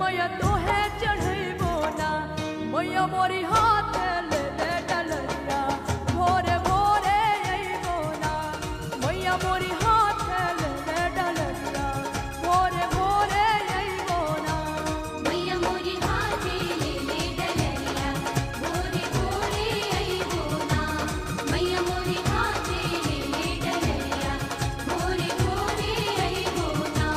मैया तो है चढ़ैबो ना मैया मोरी हाथ ले ले डलरिया भोरे भोरे अइबो ना मैया मोरी हाथ ले ले डलरिया भोरे भोरे अइबो ना मैया मोरी हाथ ले ले डलरिया भोरे भोरे अइबो ना मैया मोरी हाथ ले ले डलरिया भोरे भोरे अइबो ना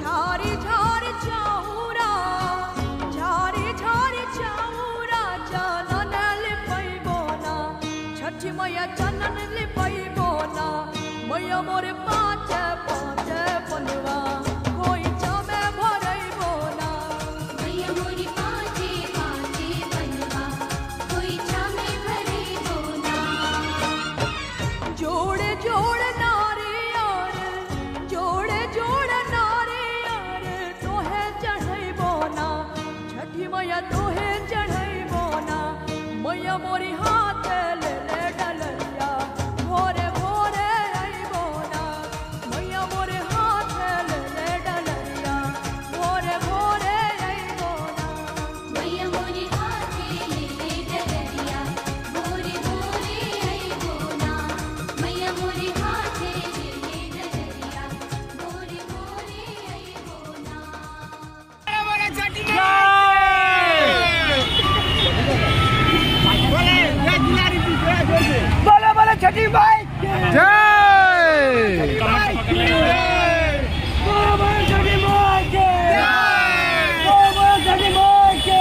झारी झारी चाउरा झारी झारी चाउरा चनन लिपैबो ना छठी मैया चनन लिपैबो ना मैया मोरे पाँच पाँच पनवा कोई चमे भरैबो ना मैया मोरी पाँचे पाँचे बनवा कोई छामे भरैबो ना जोड़े जोड़े नारियर जोड़े जोड़े नारियर तोहे चढ़ैबो ना छठी मैया तोहे चढ़ैबो ना मैया मोरी हाथ ले ले डलरिया भोरे भोरे अइबो ना मैया मोरे हाथ ले ले डलरिया भोरे भोरे अइबो ना मैया मोरी हाथ ले ले डलरिया भोरे भोरे अइबो ना मैया मोरी हाथ ले ले डलरिया भोरे भोरे अइबो ना बोले बोले छठी भाई जय बोले बोले छठी माई के बोले बोले छठी माई के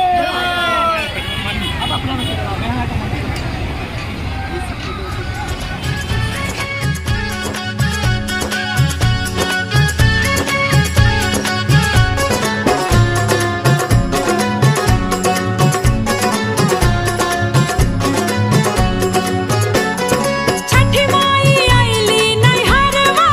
छठी माई आइली नैहरवा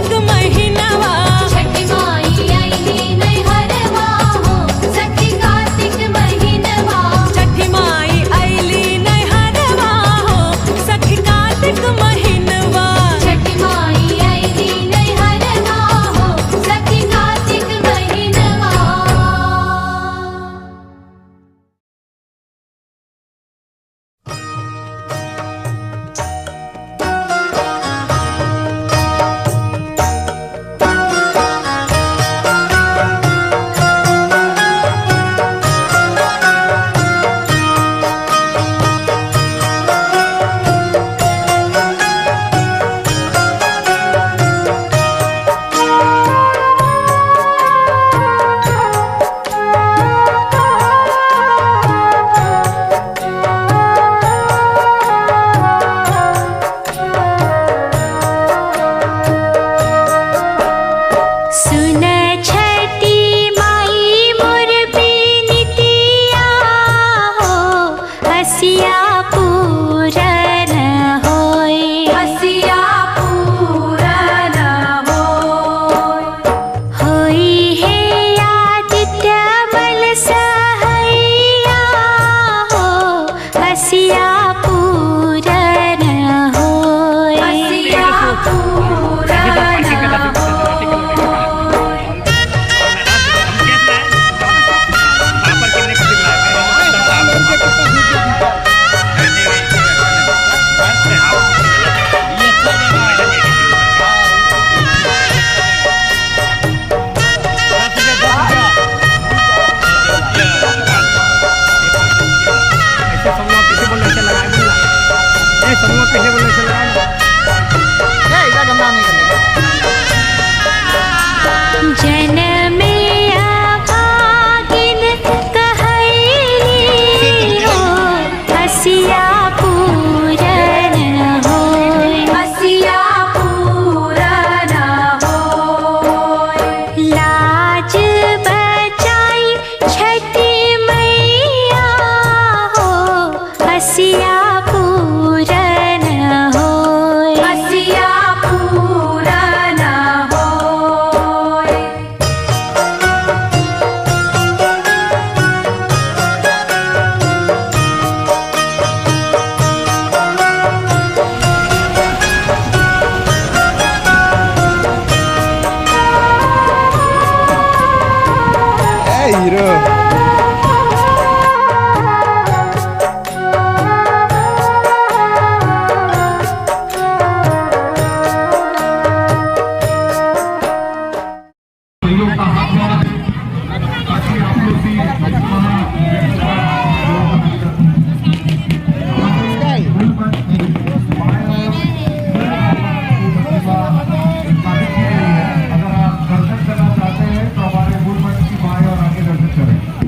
कार्तिक महीनवा छठी माई आईली नैहरवा हो सखी कार्तिक महीनवा छठी माई आईली नैहरवा हो सखी कार्तिक महीनवा छठी माई आईली नैहरवा हो सखी कार्तिक महीनवा सुन छठी माई मोर बिनतिया हो हसिया पूरन होय हसिया पूरन होई हे आदित्य बल सहैया हो हसिया पूरन होय हसिया जनमे अभागिन कहैली हो हसिया पूरन होय हसिया पूरन होय लाज बचाई छठी मैया हो हसिया पूरन होय हसिया पूरन होय अगर आप दर्शन करना चाहते हैं तो हमारे मूल मंच की बाएं और आगे दर्शन करें।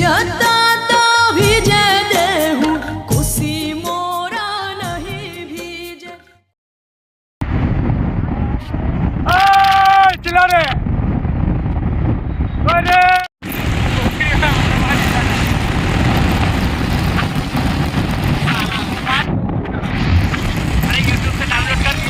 भिजता तो भिजे देहूं कुसी मोरा नहीं भीजे। चिल्ला रे अरे यूट्यूब से डाउनलोड कर।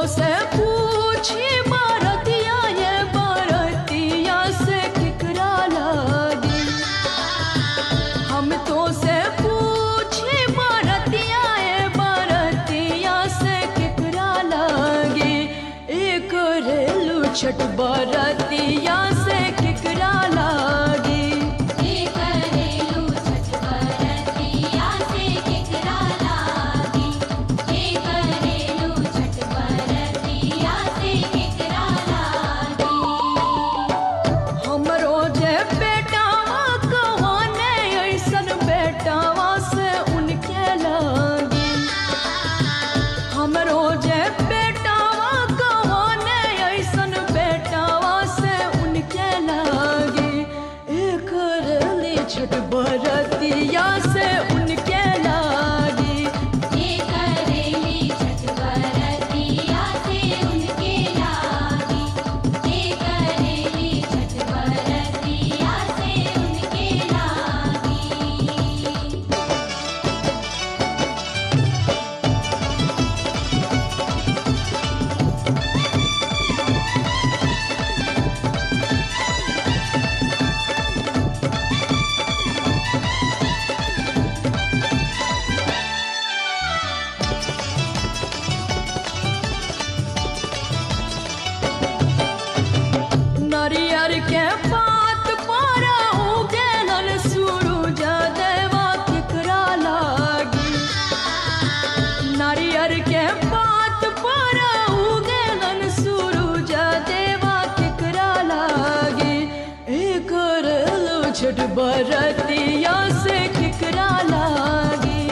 से पूछी बरतिया ये बरतिया से केकरा लागी। हम तो से पूछी बरतिया ये बरतिया से केकरा लागी। एक रेलू छठ बरतिया से केकरा लागी। छठ बरतिया से उनके लागी। ये करेली छठ बरतिया से उनके लागी। ये करेली छठ बरतिया से उनके लागी। नारियर के पात पर उगेलन सूरज देवा केकरा लागी। नारियर के पात पर उगेलन सूरज देवा केकरा लागी। एक रेलू छठ बरतिया से केकरा लागी।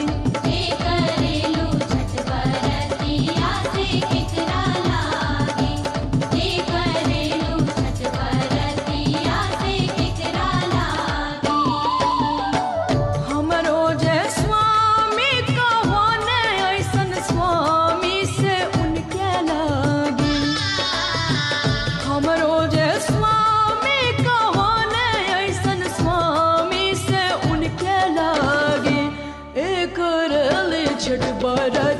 एक रेलू छठ बरतिया से केकरा लागी। एक रेलू छठ बरतिया से केकरा लागी। हमरो जे स्वामी कहोने ऐसन स्वामी से उनके लागी। हमरो जे स्वामी कहोने ऐसन स्वामी से उनके लागी। एक रेलू छठ बरतिया